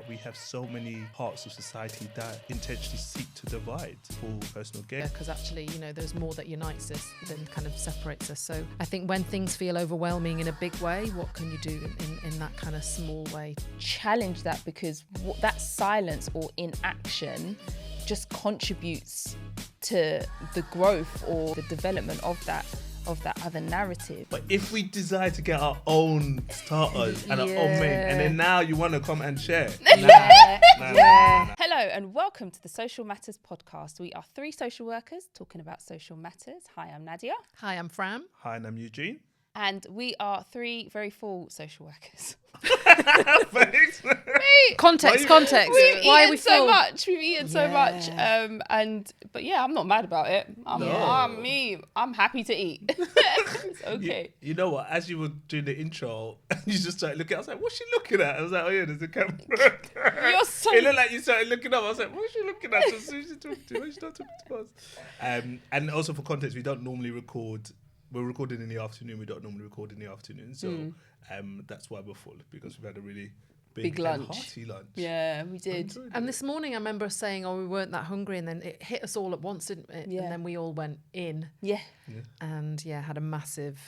we have so many parts of society that intentionally seek to divide for personal gain. Because actually, you know, there's more that unites us than kind of separates us. So I think when things feel overwhelming in a big way, what can you do in that kind of small way? Challenge that, because that silence or inaction just contributes to the growth or the development of that other narrative. But if we decide to get our own starters and our own main, and then now you want to come and share. Nah. Hello and welcome to the Social Matters podcast. We are three social workers talking about social matters. Hi, I'm Nadia. Hi, I'm Fran. Hi, and I'm Eugene. And we are three very full social workers. Thanks. Context. We've Why eaten are we so full? much. We've eaten so much. But yeah, I'm not mad about it. I'm happy to eat. It's okay. You know what? As you were doing the intro, you just started looking. I was like, "What's she looking at?" I was like, "Oh yeah, there's a camera." You're so. It looked like you started looking up. I was like, "What's she looking at?" Who's she talking to? Who's she not talking to us? And also for context, we don't normally record. We're recording in the afternoon. We don't normally record in the afternoon, so that's why we're full, because we've had a really big lunch. and hearty lunch. Yeah, we did. And this morning I remember us saying, we weren't that hungry, and then it hit us all at once, didn't it? Yeah. And then we all went in. Yeah. And had a massive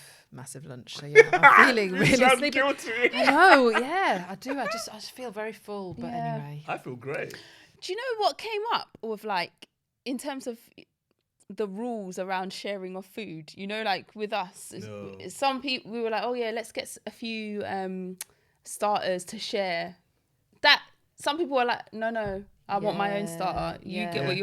lunch. So yeah, I'm feeling really sleepy. Guilty. I know, yeah, I do. I just feel very full. But anyway. I feel great. Do you know what came up with, like, in terms of the rules around sharing of food? You know, like with us, some people, we were like, oh yeah, let's get a few starters to share. That some people were like, no, I want my own starter. You get what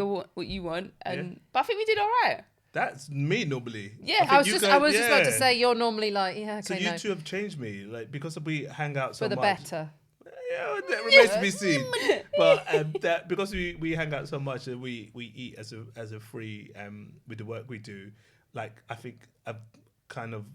you want. And but I think we did all right. That's me normally. Yeah, I was just about to say, you're normally like, okay, so you two have changed me, like, because we hang out so for the much. better. Yeah, that remains to be seen. But that because we hang out so much and we eat as a free with the work we do, like, I think I've kind of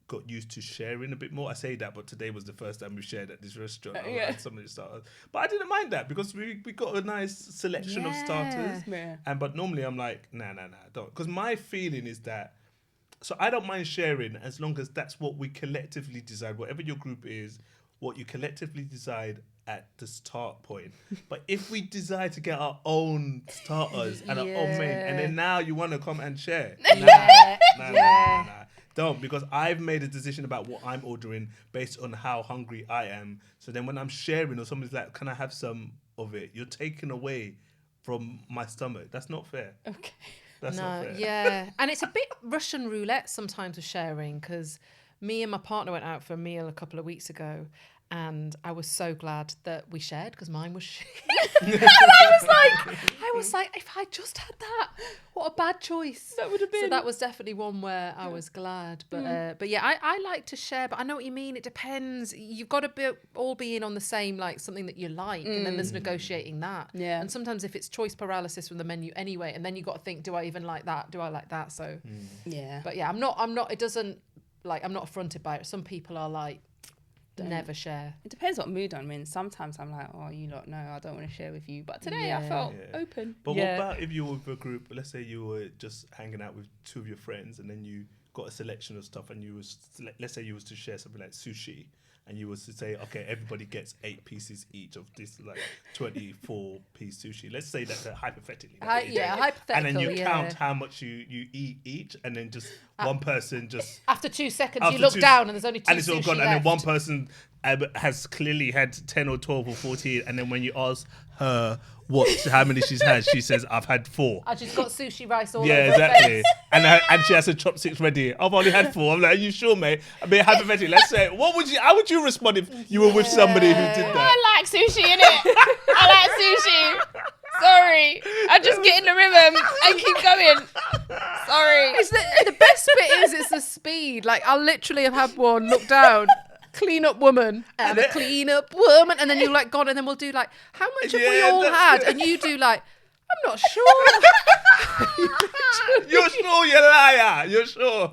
got used to sharing a bit more. I say that, but today was the first time we shared at this restaurant. I had some of the starters, but I didn't mind that because we got a nice selection of starters. Yeah. But normally I'm like, nah, don't, because my feeling is that. So I don't mind sharing as long as that's what we collectively decide. Whatever your group is, what you collectively decide at the start point. But if we decide to get our own starters and our own main, and then now you want to come and share, nah. Don't, because I've made a decision about what I'm ordering based on how hungry I am. So then when I'm sharing or somebody's like, can I have some of it? You're taking away from my stomach. That's not fair. Okay. That's not fair. Yeah. And it's a bit Russian roulette sometimes with sharing, because me and my partner went out for a meal a couple of weeks ago, and I was so glad that we shared, because mine was shit. I was like, if I just had that, what a bad choice that would have been. So that was definitely one where I was glad. But yeah, I like to share, but I know what you mean. It depends. You've got to all be in on the same, like, something that you like, and then there's negotiating that. Yeah. And sometimes if it's choice paralysis from the menu anyway, and then you got to think, do I even like that? Do I like that? So yeah. But yeah, I'm not. It doesn't, like, I'm not affronted by it. Some people are like, never share. It depends what mood I'm in. Sometimes I'm like, oh, you lot know, I don't want to share with you. But today I felt open. But what about if you were with a group, let's say you were just hanging out with two of your friends, and then you got a selection of stuff, and let's say you was to share something like sushi, and you was to say, okay, everybody gets 8 pieces each of this, like, 24-piece sushi. Let's say that hypothetically. Hypothetical. And then you count how much you eat each, and then just one person just... After 2 seconds, you look down and there's only 2 and it's all sushi gone, left. and then one person has clearly had 10 or 12 or 14, and then when you ask her how many she's had, she says, I've had 4. And she's got sushi rice all over exactly. her face. And she has her chopsticks ready. I've only had 4. I'm like, are you sure, mate? I mean, hypothetically, let's say, how would you respond if you were with somebody who did that? I like sushi, innit? I like sushi. Sorry. I just get in the rhythm and keep going. Sorry. The best bit is it's the speed. Like, I'll literally have had one, look down, clean up woman, and a clean up woman, and then you're like, gone, and then we'll do like, how much have we all had? And you do like, I'm not sure. You're sure, you liar. You're sure.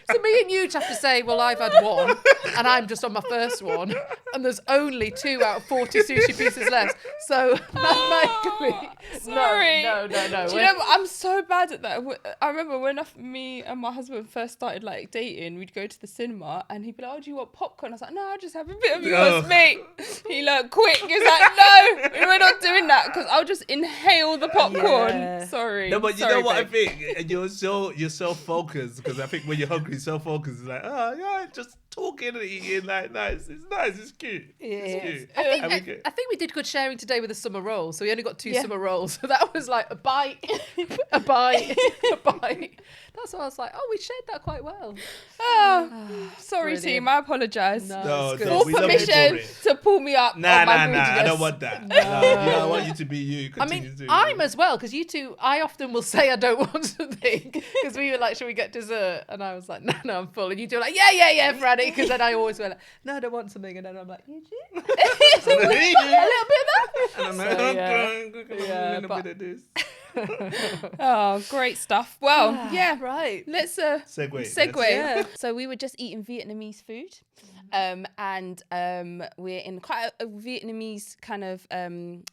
So me and you have to say, well, I've had one, and I'm just on my first one, and there's only 2 out of 40 sushi pieces left. So mathematically, Sorry. no. Do you know what? I'm so bad at that. I remember when me and my husband first started like dating, we'd go to the cinema and he'd be like, "Oh, do you want popcorn?" I was like, "No, I'll just have a bit of yours, mate." He looked quick. He was like, "No, we're not doing that," because I'll just inhale the popcorn. Yeah. Sorry. No, but you Sorry, know what babe. I think? You're so focused, because I think when you're hungry, so focused. It's like, oh yeah, just talking and eating. Like, nice. It's cute. It's cute. I think we did good sharing today with the summer roll. So we only got 2 summer rolls. So that was like a bite, a bite, a bite. That's why I was like, oh, we shared that quite well. Oh, sorry, Brilliant. team. I apologise. No, it's good. no, Full we love you for permission it. to pull me up. Nah, on my I don't greediness. want that. No, yeah, I want you to be you. I Continue mean, to I'm as well, because you two, I often will say I don't want something, because we were like, should we get dessert? And I was like, no, I'm full. And you two are like, yeah, Franny, because then I always were like, no, I don't want something. And then I'm like, you do? A little bit of that. And I'm So, like, yeah. a little bit of this. Oh, great stuff. Well, yeah. Right. Let's Segue. Yeah. So we were just eating Vietnamese food, and we're in quite a Vietnamese kind of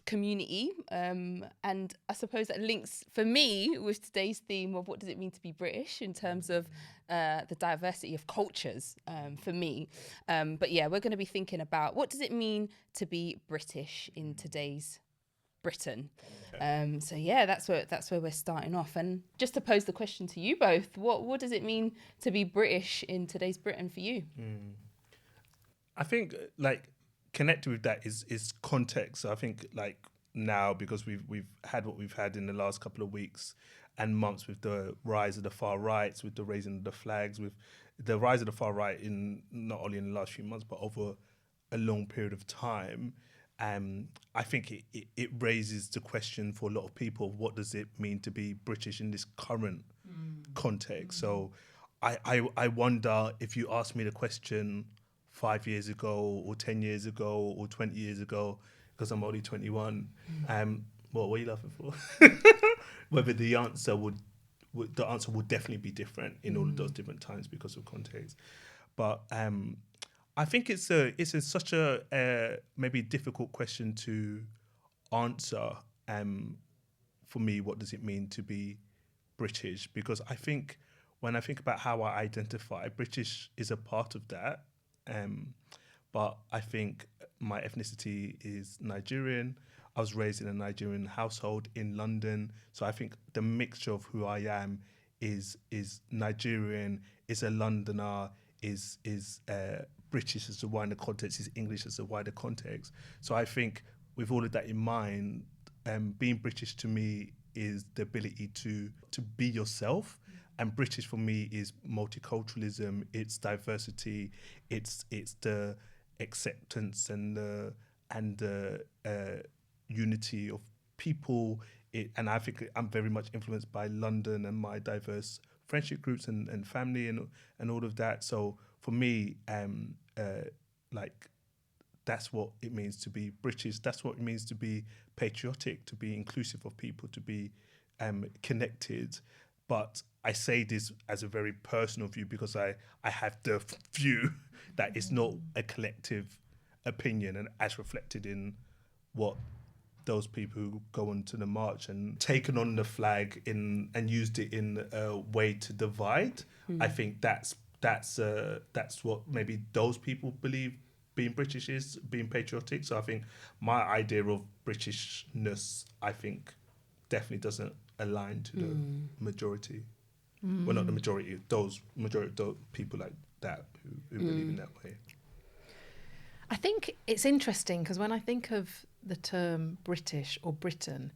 community, and I suppose that links for me with today's theme of what does it mean to be British in terms of the diversity of cultures for me. But yeah, we're going to be thinking about what does it mean to be British in today's Britain. So yeah, that's where we're starting off. And just to pose the question to you both, what does it mean to be British in today's Britain for you? I think like connected with that is context. So I think like now, because we've had what we've had in the last couple of weeks and months with the rise of the far rights, with the raising of the flags, with the rise of the far right in not only in the last few months but over a long period of time. I think it raises the question for a lot of people, what does it mean to be British in this current context? So I wonder, if you asked me the question 5 years ago or 10 years ago or 20 years ago, because I'm only 21, what are you laughing for? Whether the answer would definitely be different in all of those different times because of context. But I think it's such a maybe difficult question to answer. For me, what does it mean to be British? Because I think when I think about how I identify, British is a part of that. But I think my ethnicity is Nigerian. I was raised in a Nigerian household in London, so I think the mixture of who I am is Nigerian, is a Londoner, is British as a wider context, is English as a wider context. So I think with all of that in mind, being British to me is the ability to be yourself. And British for me is multiculturalism, it's diversity, it's the acceptance and the unity of people. And I think I'm very much influenced by London and my diverse friendship groups and family and all of that. So for me, like that's what it means to be British. That's what it means to be patriotic, to be inclusive of people, to be connected. But I say this as a very personal view because I have the view that it's not a collective opinion, and as reflected in what those people who go onto the march and taken on the flag and used it in a way to divide. I think that's what maybe those people believe being British is, being patriotic. So I think my idea of Britishness, I think, definitely doesn't align to the majority. Well, not the majority, those people like that who believe in that way. I think it's interesting because when I think of the term British or Britain,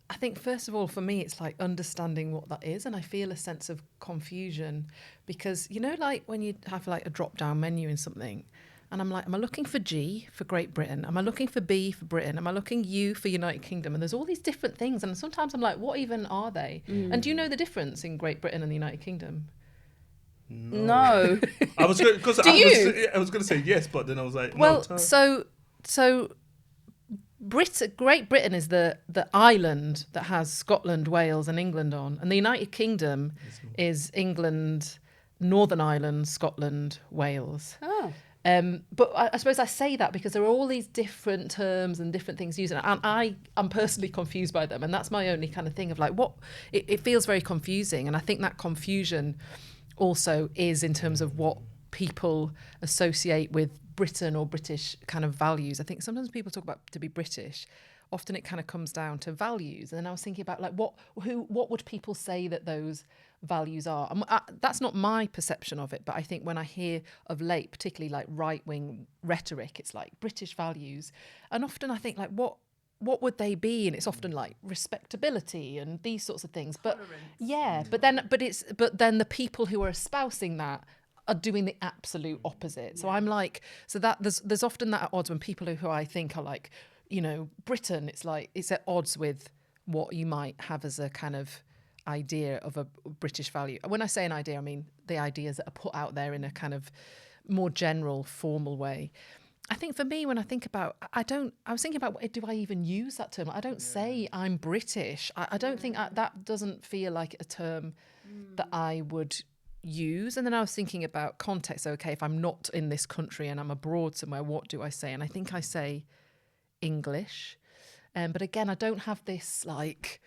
I think first of all for me it's like understanding what that is, and I feel a sense of confusion because you know, like when you have like a drop down menu in something and I'm like, am I looking for G for Great Britain? Am I looking for B for Britain? Am I looking U for United Kingdom? And there's all these different things, and sometimes I'm like, what even are they? And do you know the difference in Great Britain and the United Kingdom? No. I was going to say yes, but then I was like, well, no. so Great Britain is the island that has Scotland, Wales, and England on, and the United Kingdom is England, Northern Ireland, Scotland, Wales. Oh. But I suppose I say that because there are all these different terms and different things used, and I'm personally confused by them, and that's my only kind of thing of like what it feels very confusing, and I think that confusion also is in terms of what people associate with Britain or British kind of values. I think sometimes people talk about to be British, often it kind of comes down to values, and then I was thinking about like what would people say that those values are. That's not my perception of it, but I think when I hear of late, particularly like right-wing rhetoric, it's like British values, and often I think like what would they be? And it's often like respectability and these sorts of things. But yeah, but then the people who are espousing that are doing the absolute opposite. So I'm like, so that there's often that at odds when people who I think are like, you know, Britain, it's like it's at odds with what you might have as a kind of idea of a British value. When I say an idea, I mean the ideas that are put out there in a kind of more general, formal way. I think for me, when I think about, I was thinking about, do I even use that term? I don't say I'm British. I don't think that doesn't feel like a term that I would use. And then I was thinking about context. Okay, if I'm not in this country and I'm abroad somewhere, what do I say? And I think I say English. But again, I don't have this like,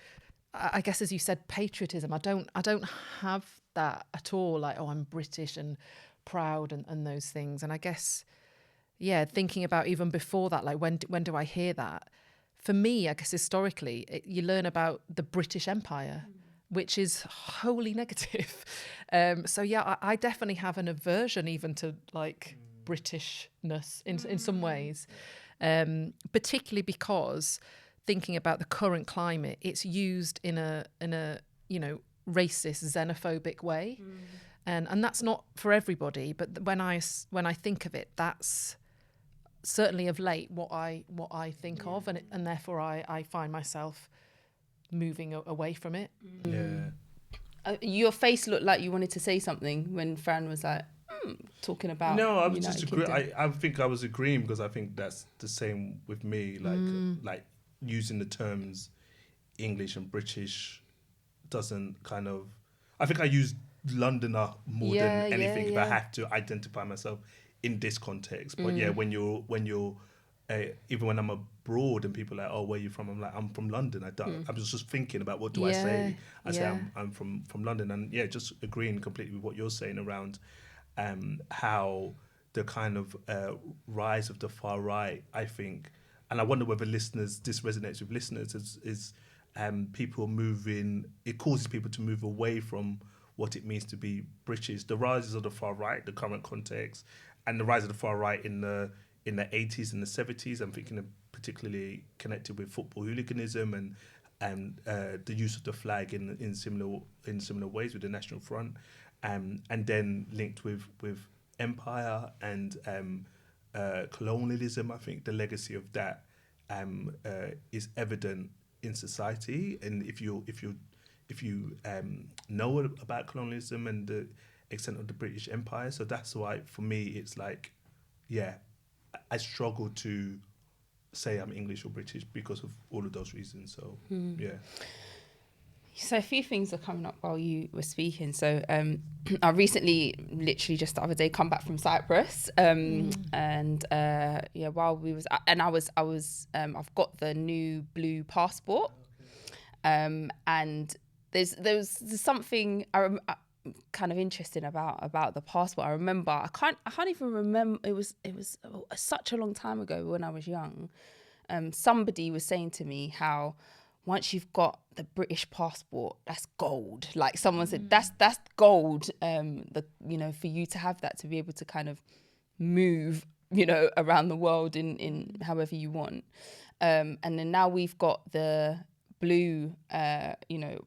I guess as you said, patriotism. I don't have that at all. Like, oh, I'm British and proud and those things. And I guess, yeah, thinking about even before that, like when do I hear that? For me, I guess historically, you learn about the British Empire, which is wholly negative. So yeah, I definitely have an aversion even to like Britishness in some ways, particularly because thinking about the current climate, it's used in a you know, racist, xenophobic way, and that's not for everybody. But when I think of it, that's certainly of late what I think of, and therefore I find myself moving away from it. Your face looked like you wanted to say something when Fran was like talking about. No, I was just agreeing. I think I was agreeing because I think that's the same with me. Like using the terms English and British doesn't kind of. I think I use Londoner more than anything if I have to identify myself in this context. But yeah, when you're even when I'm abroad and people are like, oh, where are you from? I'm like, I'm from London. I was just thinking about what do I say? I say I'm from London, and yeah, just agreeing completely with what you're saying around how the kind of rise of the far right, I think, and I wonder whether this resonates with listeners, is people moving, it causes people to move away from what it means to be British. The rises of the far right, the current context, and the rise of the far right in the 80s and the 70s, I'm thinking of particularly connected with football hooliganism and the use of the flag in similar ways with the National Front, and then linked with empire and colonialism. I think the legacy of that is evident in society, and if you know about colonialism and the extent of the British Empire, so that's why for me it's like, yeah, I struggle to say I'm English or British because of all of those reasons. So yeah. So a few things are coming up while you were speaking. So I recently, literally just the other day, come back from Cyprus, and while we was, and I was, I've got the new blue passport, and there's something kind of interesting about the passport. I remember, I can't even remember. It was such a long time ago when I was young. Somebody was saying to me how once you've got the British passport, that's gold. Like someone said, that's gold. For you to have that, to be able to kind of move, around the world in however you want. And then now we've got the blue,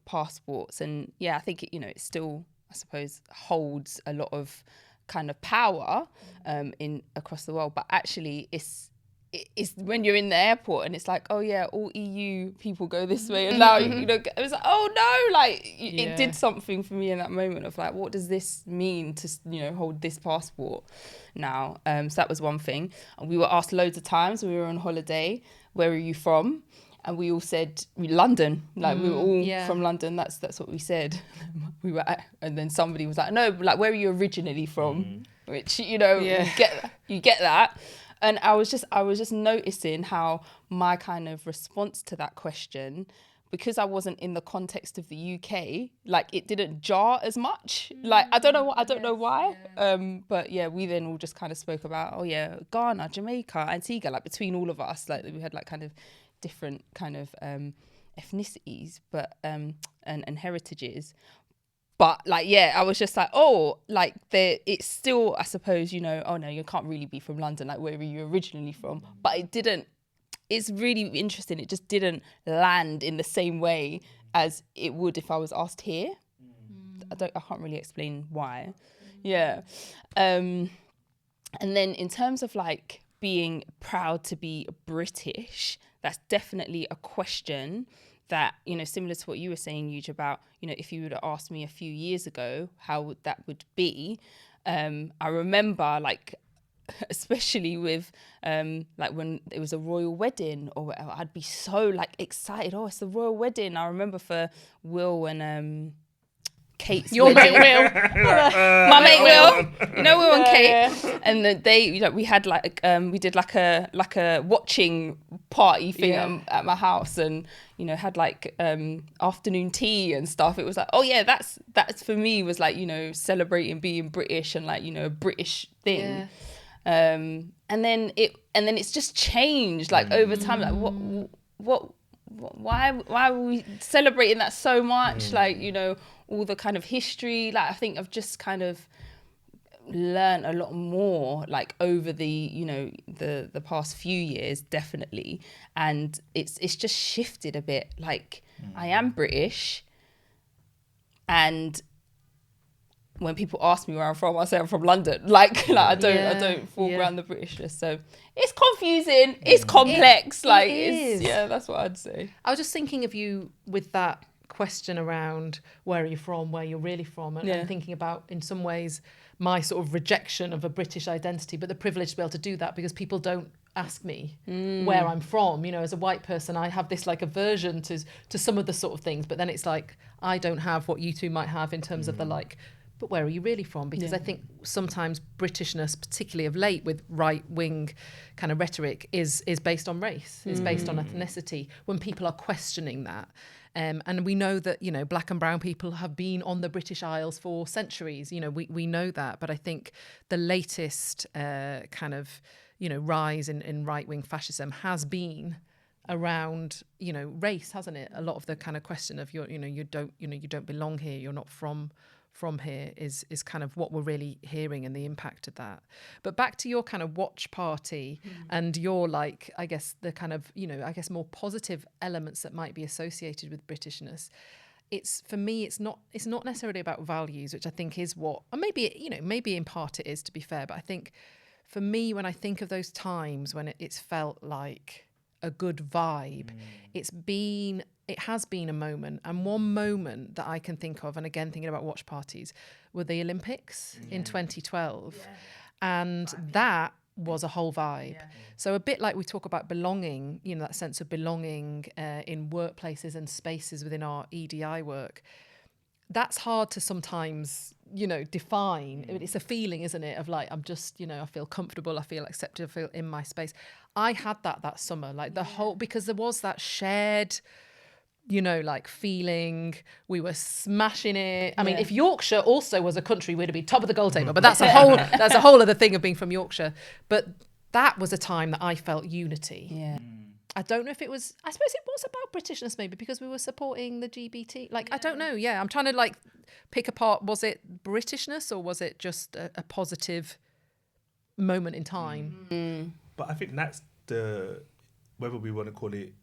passports, and yeah, I think it still, I suppose, holds a lot of kind of power in across the world. But actually, it's when you're in the airport and it's like, oh yeah, all EU people go this way, and now it was like, oh no, like it did something for me in that moment of like, what does this mean to hold this passport now? So that was one thing. And we were asked loads of times when we were on holiday, where are you from? And we all said London, like we were all yeah. from London. That's what we said. And then somebody was like, no, like where are you originally from? Which you get that. And I was just noticing how my kind of response to that question, because I wasn't in the context of the UK, like it didn't jar as much. Like I don't know why. But yeah, we then all just kind of spoke about Ghana, Jamaica, Antigua, like between all of us, like we had like kind of different kind of ethnicities, but and heritages. But like, I was just like, like it's still, I suppose, you know, you can't really be from London, like where were you originally from? But it's really interesting. It just didn't land in the same way as it would if I was asked here. I can't really explain why. Yeah. And then in terms of like being proud to be British, that's definitely a question that, you know, similar to what you were saying, Yuj, about, you know, if you would have asked me a few years ago how that would be, I remember like, especially with like when it was a royal wedding or whatever, I'd be so like excited. Oh, it's the royal wedding. I remember for Will and Kate's Your mate Will. My mate Will. You know Will and Kate. And they, you know, we had like we did like a watching party thing at my house, and you know, had like afternoon tea and stuff. It was like, that's for me was like, you know, celebrating being British and like, you know, a British thing. Yeah. And then it's just changed like over time. Like why were we celebrating that so much? Like, you know, all the kind of history. Like I think I've just kind of learned a lot more like over the, you know, the past few years, definitely. And it's just shifted a bit. Like I am British, and when people ask me where I'm from, I say I'm from London. Like I don't fall around the Britishness. So it's confusing. It's complex. It's that's what I'd say. I was just thinking of you with that question around where are you from, where you're really from, and thinking about, in some ways, my sort of rejection of a British identity, but the privilege to be able to do that because people don't ask me where I'm from. You know, as a white person, I have this like aversion to some of the sort of things, but then it's like I don't have what you two might have in terms of the like, but where are you really from? Because I think sometimes Britishness, particularly of late with right-wing kind of rhetoric, is based on race, is based on ethnicity, when people are questioning that. And we know that, you know, black and brown people have been on the British Isles for centuries. You know, we know that. But I think the latest kind of, you know, rise in right-wing fascism has been around, you know, race, hasn't it? A lot of the kind of question of you don't belong here, you're not from here is kind of what we're really hearing, and the impact of that. But back to your kind of watch party and your, like, I guess the kind of, you know, I guess more positive elements that might be associated with Britishness. It's, for me, it's not necessarily about values, which I think is what, or maybe, you know, maybe in part it is, to be fair. But I think for me, when I think of those times when it's felt like a good vibe, it has been a moment. And one moment that I can think of, and again thinking about watch parties, were the Olympics in 2012. And that was a whole vibe. So a bit like we talk about belonging, you know, that sense of belonging in workplaces and spaces within our EDI work. That's hard to sometimes, you know, define. It's a feeling, isn't it? Of like, I'm just, you know, I feel comfortable, I feel accepted, I feel in my space. I had that summer, like the whole, because there was that shared, you know, like feeling, we were smashing it. I mean, if Yorkshire also was a country, we'd be top of the goal table, but that's a whole other thing of being from Yorkshire. But that was a time that I felt unity. Yeah. I don't know if it was, I suppose it was about Britishness maybe, because we were supporting the LGBT. Like, I don't know. Yeah, I'm trying to like pick apart, was it Britishness or was it just a positive moment in time? But I think that's whether we want to call it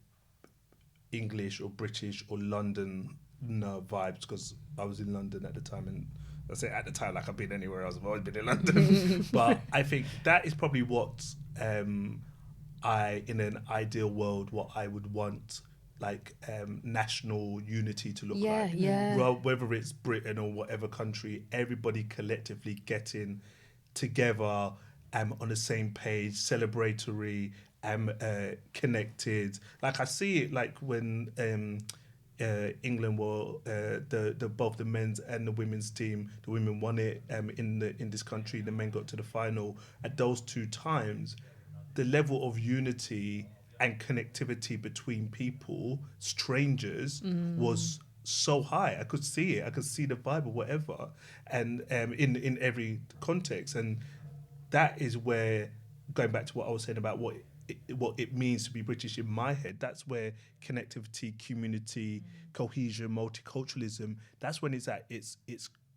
English or British or London vibes, because I was in London at the time, and I say at the time like I've been anywhere else, I've always been in London. But I think that is probably what in an ideal world, what I would want, like national unity to look like. Well, whether it's Britain or whatever country, everybody collectively getting together on the same page, celebratory, connected. Like I see it like when England were the both the men's and the women's team. The women won it in this country. The men got to the final. At those two times, the level of unity and connectivity between people, strangers, was so high. I could see it. I could see the vibe or whatever, and in every context, and that is where, going back to what I was saying about what it means to be British in my head, that's where connectivity, community, cohesion, multiculturalism, that's when it's at its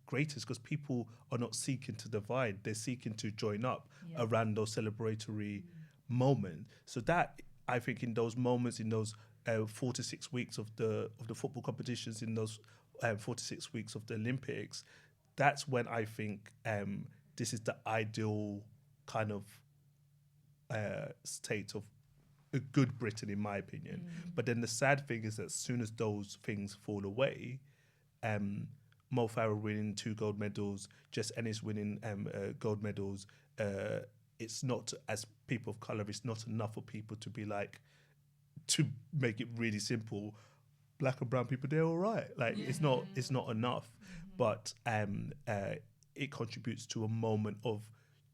greatest, because people are not seeking to divide, they're seeking to join up around those celebratory moments. So that, I think, in those moments, in those 4 to 6 weeks of the football competitions, in those 4 to 6 weeks of the Olympics, that's when I think this is the ideal kind of state of a good Britain, in my opinion. But then the sad thing is that as soon as those things fall away, Mo Farah winning 2 gold medals, Jess Ennis winning gold medals, it's not, as people of colour, it's not enough for people to be like, to make it really simple, black and brown people, they're all right. Like it's not enough. But it contributes to a moment of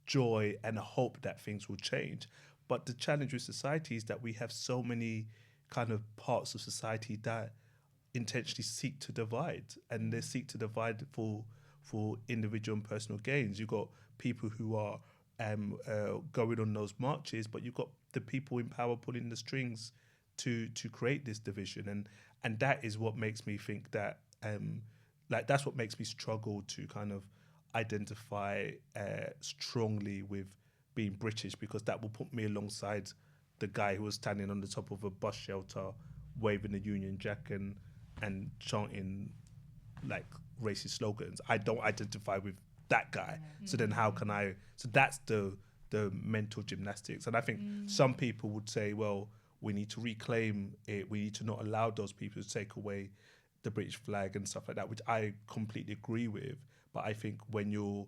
joy and a hope that things will change. But the challenge with society is that we have so many kind of parts of society that intentionally seek to divide, and they seek to divide for individual and personal gains. You've got people who are going on those marches, but you've got the people in power pulling the strings to create this division, and that is what makes me think that that's what makes me struggle to kind of identify strongly with being British, because that will put me alongside the guy who was standing on the top of a bus shelter waving the Union Jack and chanting like racist slogans. I don't identify with that guy. So then how can I? So that's the mental gymnastics. And I think some people would say, well, we need to reclaim it. We need to not allow those people to take away the British flag and stuff like that, which I completely agree with. But I think when you're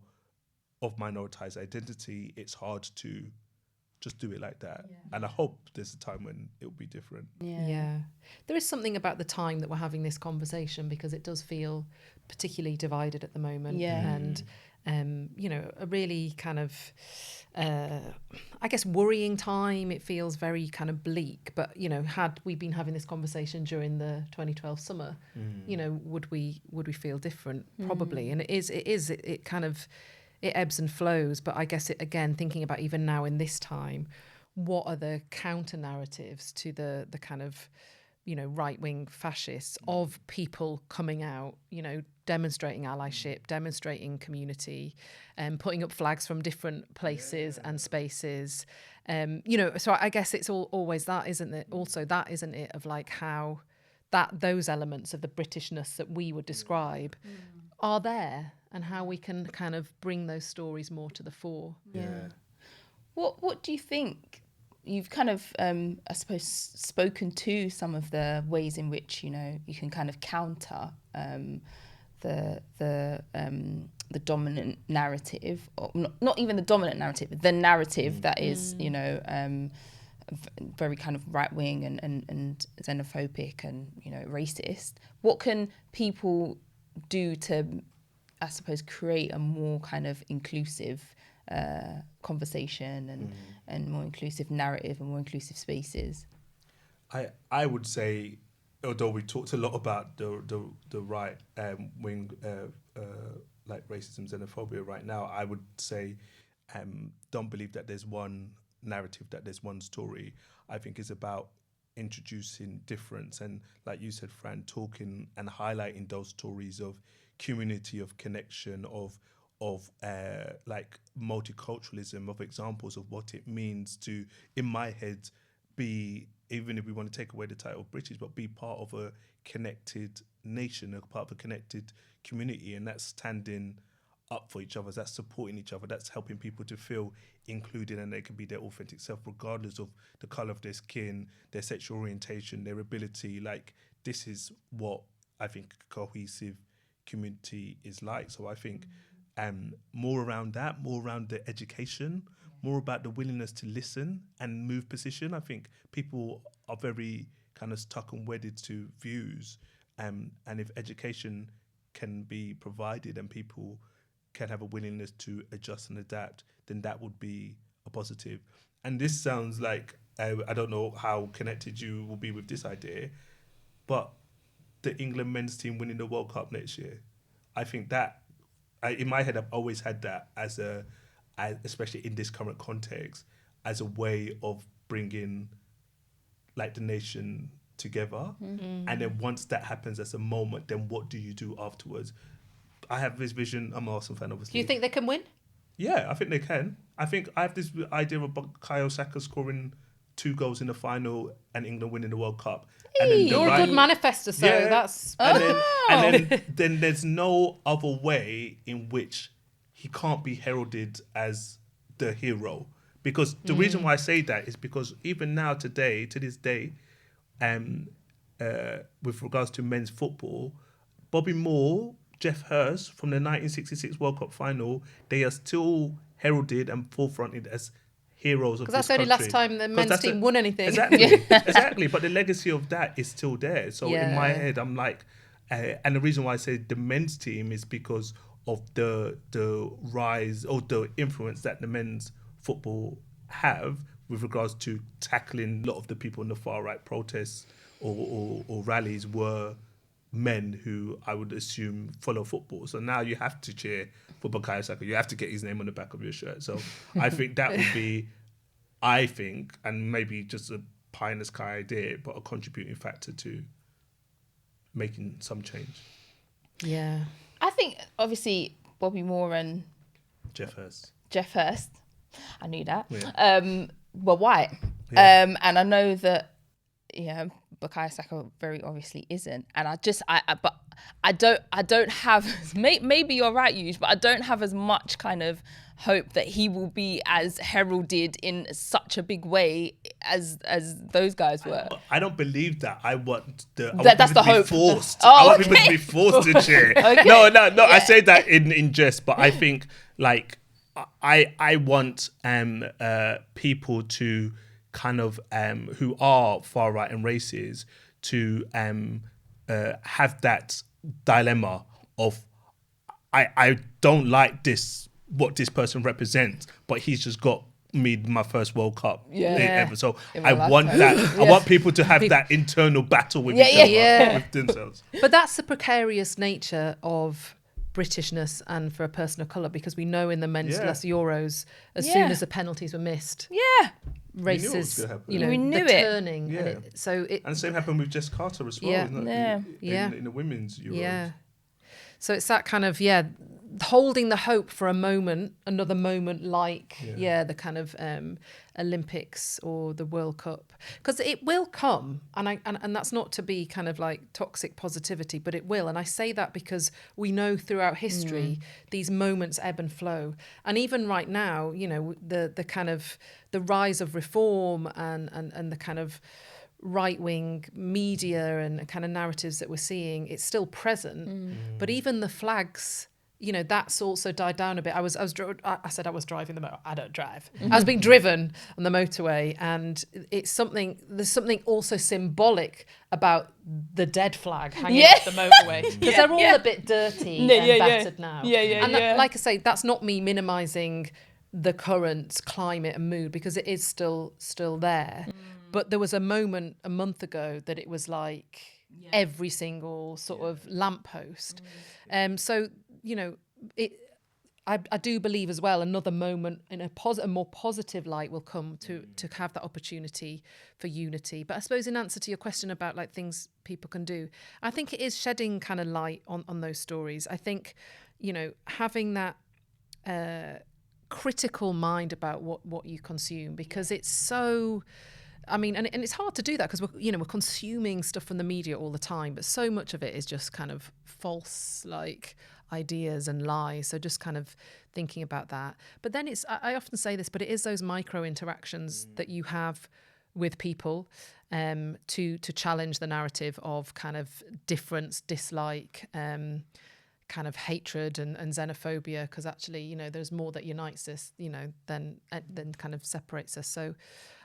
of minoritized identity, it's hard to just do it like that. And I hope there's a time when it'll be different. Yeah. There is something about the time that we're having this conversation, because it does feel particularly divided at the moment. And, a really kind of, I guess, worrying time. It feels very kind of bleak. But, had we been having this conversation during the 2012 summer, would we feel different? Probably. And it kind of, it ebbs and flows. But I guess it, again, thinking about even now in this time, what are the counter narratives to the kind of, right-wing fascists of people coming out, demonstrating allyship, demonstrating community, putting up flags from different places and spaces. So I guess it's always that, isn't it? Also, that, isn't it, of like how those elements of the Britishness that we would describe are there, and how we can kind of bring those stories more to the fore. What do you think? You've kind of, I suppose, spoken to some of the ways in which, you can kind of counter the dominant narrative, or not even the dominant narrative, the narrative that is, very kind of right-wing and xenophobic and, racist. What can people do to, I suppose, create a more kind of inclusive conversation and more inclusive narrative and more inclusive spaces? I would say, although we talked a lot about the right wing like racism, xenophobia right now, I would say don't believe that there's one narrative, that there's one story. I think it's about introducing difference, and like you said, Fran, talking and highlighting those stories of community, of connection, of like multiculturalism, of examples of what it means to, in my head, be, even if we want to take away the title British, but be part of a connected nation, a part of a connected community, and that's standing up for each other, that's supporting each other, that's helping people to feel included, and they can be their authentic self regardless of the colour of their skin, their sexual orientation, their ability. Like, this is what I think cohesive community is like. So I think more around that, more around the education, more about the willingness to listen and move position. I think people are very kind of stuck and wedded to views, and if education can be provided and people can have a willingness to adjust and adapt, then that would be a positive. And this sounds like, I don't know how connected you will be with this idea, but the England men's team winning the World Cup next year, I think that, in my head, I've always had that as especially in this current context, as a way of bringing like the nation together. And then once that happens as a moment, then what do you do afterwards? I have this vision. I'm an Arsenal fan, obviously. Do you think they can win? Yeah, I think they can. I have this idea of Bukayo Saka scoring 2 goals in the final and England winning the World Cup. And then You're a good manifester, so that's... And then there's no other way in which he can't be heralded as the hero. Because the reason why I say that is because even now, to this day, with regards to men's football, Bobby Moore, Jeff Hurst from the 1966 World Cup final, they are still heralded and forefronted as heroes of this country. Because that's the only last time the men's team won anything. Exactly, exactly. But the legacy of that is still there. So in my head, I'm like, and the reason why I say the men's team is because of the rise or the influence that the men's football have with regards to tackling a lot of the people in the far right protests or rallies were men who I would assume follow football. So now you have to cheer for Bukayo Saka. You have to get his name on the back of your shirt. So I think that would be, and maybe just a pie in the sky idea, but a contributing factor to making some change. Yeah. I think obviously Bobby Moore and Jeff Hurst, I knew that, Yeah. were white. Yeah. And I know that, Bukayo Saka very obviously isn't. And I don't have, maybe you're right, Yuj, but I don't have as much kind of hope that he will be as heralded in such a big way as those guys were. I don't believe that. I want That's the hope. Forced. Oh, I want people okay. to be forced to cheer. Okay. No. Yeah. I say that in jest, but I think like I want people to kind of who are far right and racist to have that dilemma of I don't like what this person represents, but he's just got me my first World Cup ever. So I want that. I want people to have that internal battle with each other, with themselves. But that's the precarious nature of Britishness and for a person of colour, because we know in the men's last Euros, as soon as the penalties were missed, races, we knew the it. turning. Yeah. And the same happened with Jess Carter as well, isn't it? In the women's Euros. Yeah. So it's that kind of, holding the hope for a moment, another moment like, the kind of Olympics or the World Cup. Because it will come, and that's not to be kind of like toxic positivity, but it will. And I say that because we know throughout history, these moments ebb and flow. And even right now, the kind of, the rise of reform and the kind of right-wing media and kind of narratives that we're seeing, it's still present. But even the flags, that's also died down a bit. I said I was driving the motor. I don't drive. I was being driven on the motorway, and there's something also symbolic about the dead flag hanging off the motorway, because they're all a bit dirty and battered now. And like I say, that's not me minimising the current climate and mood, because it is still there. But there was a moment a month ago that it was like every single sort of lamppost. So, I do believe as well another moment in a more positive light will come to have that opportunity for unity. But I suppose in answer to your question about like things people can do, I think it is shedding kind of light on those stories. I think, having that critical mind about what you consume, because it's so... I mean, and it's hard to do that because we're consuming stuff from the media all the time, but so much of it is just kind of false, like ideas and lies. So just kind of thinking about that. But then I often say this, but it is those micro interactions that you have with people to challenge the narrative of kind of difference, dislike, kind of hatred and xenophobia, because actually, you know, there's more that unites us, you know, than kind of separates us. So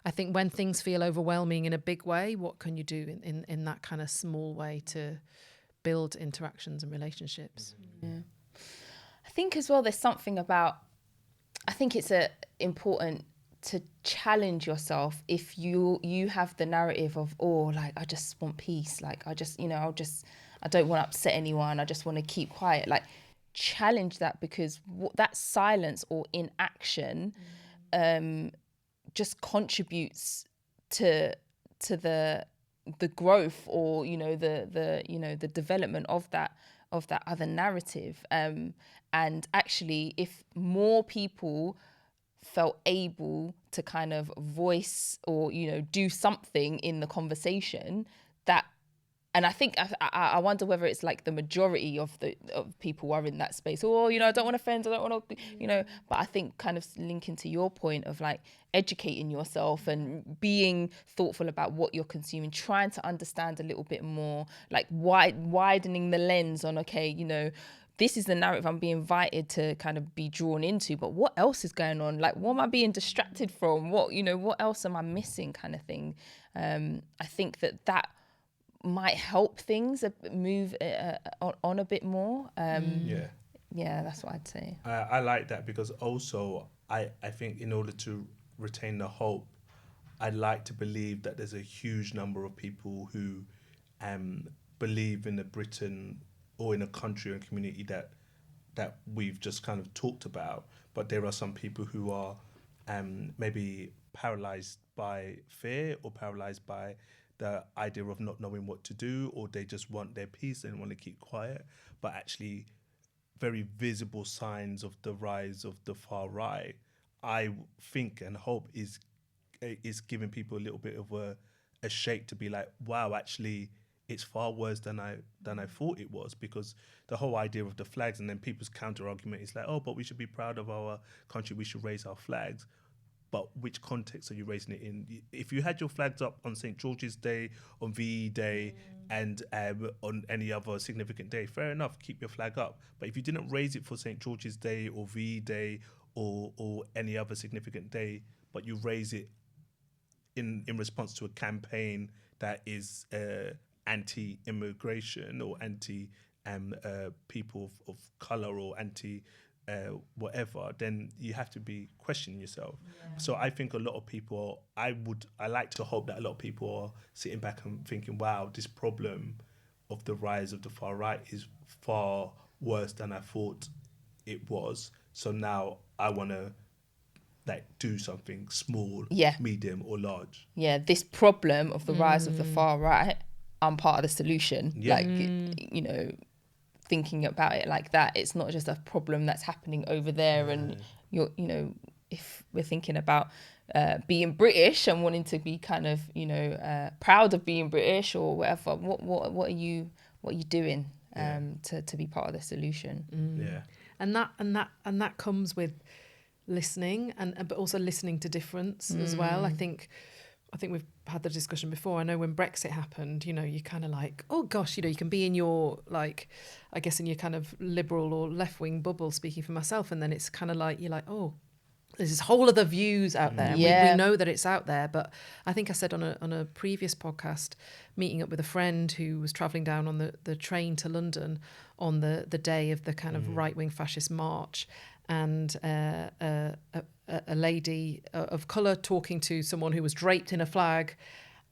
I think when things feel overwhelming in a big way, what can you do in that kind of small way to build interactions and relationships? Yeah. I think as well, there's something about, I think it's important to challenge yourself if you have the narrative of, oh, like, I just want peace. Like, I just, you know, I don't want to upset anyone. I just want to keep quiet. Like, challenge that, because that silence or inaction just contributes to the growth, or, you know, the development of that other narrative. And actually, if more people felt able to kind of voice or, you know, do something in the conversation, that, and I think I wonder whether it's like the majority of people who are in that space. Oh, you know, I don't want offend, I don't want to, you know. But I think kind of linking to your point of like educating yourself and being thoughtful about what you're consuming, trying to understand a little bit more, like widening the lens on, okay, you know, this is the narrative I'm being invited to kind of be drawn into, but what else is going on? Like, what am I being distracted from? What else am I missing, kind of thing? I think that might help things move on a bit more. Yeah, that's what I'd say. I like that, because also I think in order to retain the hope, I'd like to believe that there's a huge number of people who believe in a Britain or in a country or a community that we've just kind of talked about, but there are some people who are maybe paralyzed by fear or paralyzed by the idea of not knowing what to do, or they just want their peace and want to keep quiet, but actually very visible signs of the rise of the far right, I think and hope is giving people a little bit of a shake to be like, wow, actually it's far worse than I thought it was. Because the whole idea of the flags, and then people's counter argument is like, oh, but we should be proud of our country, we should raise our flags. But which context are you raising it in? If you had your flags up on St. George's Day, on VE Day, and on any other significant day, fair enough, keep your flag up. But if you didn't raise it for St. George's Day or VE Day or any other significant day, but you raise it in response to a campaign that is anti-immigration or anti people of colour or anti whatever, then you have to be questioning yourself. So I think a lot of people, I like to hope that a lot of people are sitting back and thinking, wow, this problem of the rise of the far right is far worse than I thought it was. So now I want to like do something small, medium or large. Yeah, this problem of the rise of the far right, I'm part of the solution. Like, you know, thinking about it like that, it's not just a problem that's happening over there. And you're, you know, if we're thinking about being British and wanting to be kind of, you know, proud of being British or whatever, what are you doing to be part of the solution? And that comes with listening, but also listening to difference as well. I think we've had the discussion before. I know when Brexit happened, you know, you kind of like, oh gosh, you know, you can be in your, like, I guess in your kind of liberal or left-wing bubble, speaking for myself, and then it's kind of like, you're like, oh, there's this whole other views out there. We know that it's out there, but I think I said on a previous podcast, meeting up with a friend who was travelling down on the train to London on the day of the kind of right-wing fascist march, and a lady of colour talking to someone who was draped in a flag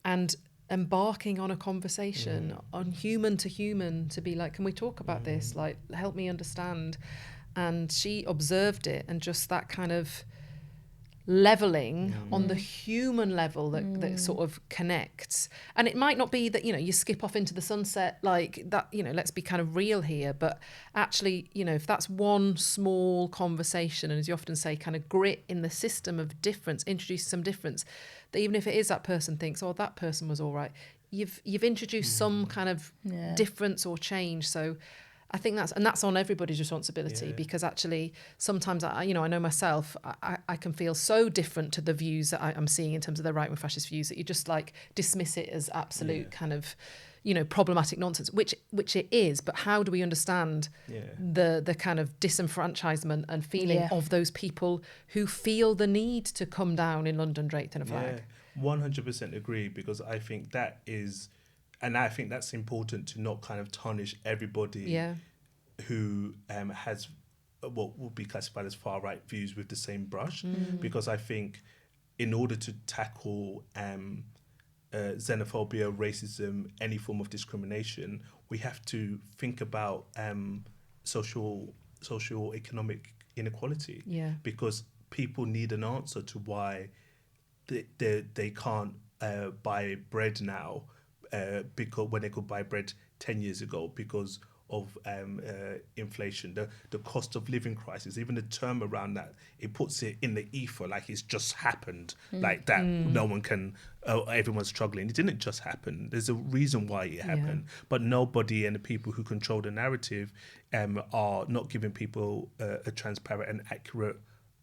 and embarking on a conversation on human to human to be like, can we talk about this? Like, help me understand. And she observed it, and just that kind of leveling on the human level that sort of connects. And it might not be that, you know, you skip off into the sunset like that, you know, let's be kind of real here, but actually, you know, if that's one small conversation, and as you often say, kind of grit in the system of difference, introduce some difference, that even if it is that person thinks, oh, that person was all right, you've introduced some kind of difference or change. So I think that's on everybody's responsibility, because actually sometimes I know myself, I can feel so different to the views that I'm seeing in terms of the right-wing fascist views that you just like dismiss it as absolute kind of, problematic nonsense, which it is. But how do we understand the kind of disenfranchisement and feeling of those people who feel the need to come down in London draped in a flag? 100% agree, because I think that is, and I think that's important to not kind of tarnish everybody who has what would be classified as far right views with the same brush, because I think in order to tackle xenophobia, racism, any form of discrimination, we have to think about social economic inequality, because people need an answer to why they can't buy bread now, because when they could buy bread 10 years ago because of inflation, the cost of living crisis, even the term around that, it puts it in the ether like it's just happened, like that. No one can, everyone's struggling. It didn't just happen. There's a reason why it happened, but nobody, and the people who control the narrative are not giving people a transparent and accurate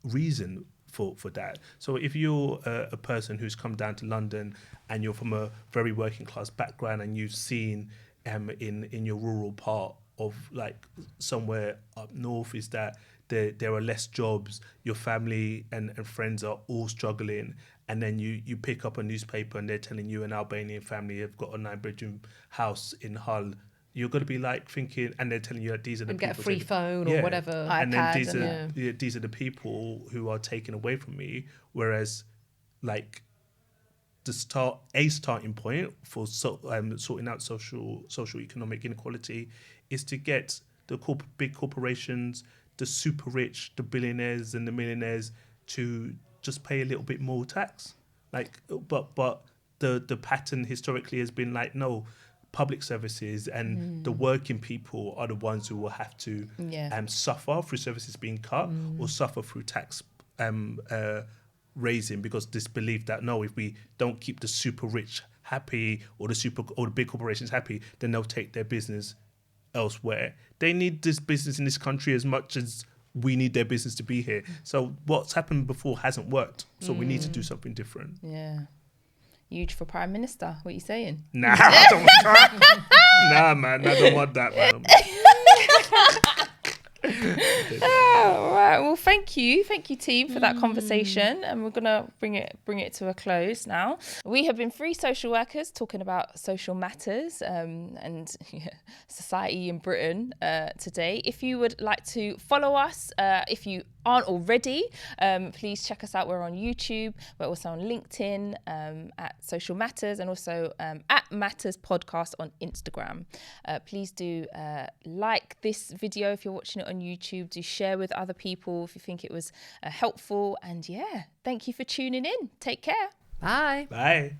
reason for that. So if you're a person who's come down to London and you're from a very working class background, and you've seen in your rural part of like somewhere up north is that there are less jobs, your family and friends are all struggling, and then you pick up a newspaper and they're telling you an Albanian family have got a 9-bedroom house in Hull, you're going to be like thinking, and they're telling you that these are the people, get a free phone or whatever, and iPad, then these are the people who are taken away from me. Whereas like a starting point for sorting out social economic inequality is to get the big corporations, the super rich, the billionaires and the millionaires to just pay a little bit more tax. Like, but the pattern historically has been like, no, public services and the working people are the ones who will have to suffer through services being cut or suffer through tax raising, because this belief that no, if we don't keep the super rich happy or the big corporations happy, then they'll take their business elsewhere. They need this business in this country as much as we need their business to be here. So what's happened before hasn't worked. So we need to do something different. Yeah. Huge for Prime Minister. What are you saying? Nah, I don't want that. Nah, man, I don't want that, man. Oh, right. Well, thank you, team, for that conversation, and we're gonna bring it to a close now. We have been 3 social workers talking about social matters and society in Britain today. If you would like to follow us, if you aren't already, please check us out. We're on YouTube. We're also on LinkedIn at Social Matters, and also at Matters Podcast on Instagram. Please do like this video if you're watching it on YouTube. Do share with other people if you think it was helpful. And thank you for tuning in. Take care. Bye. Bye.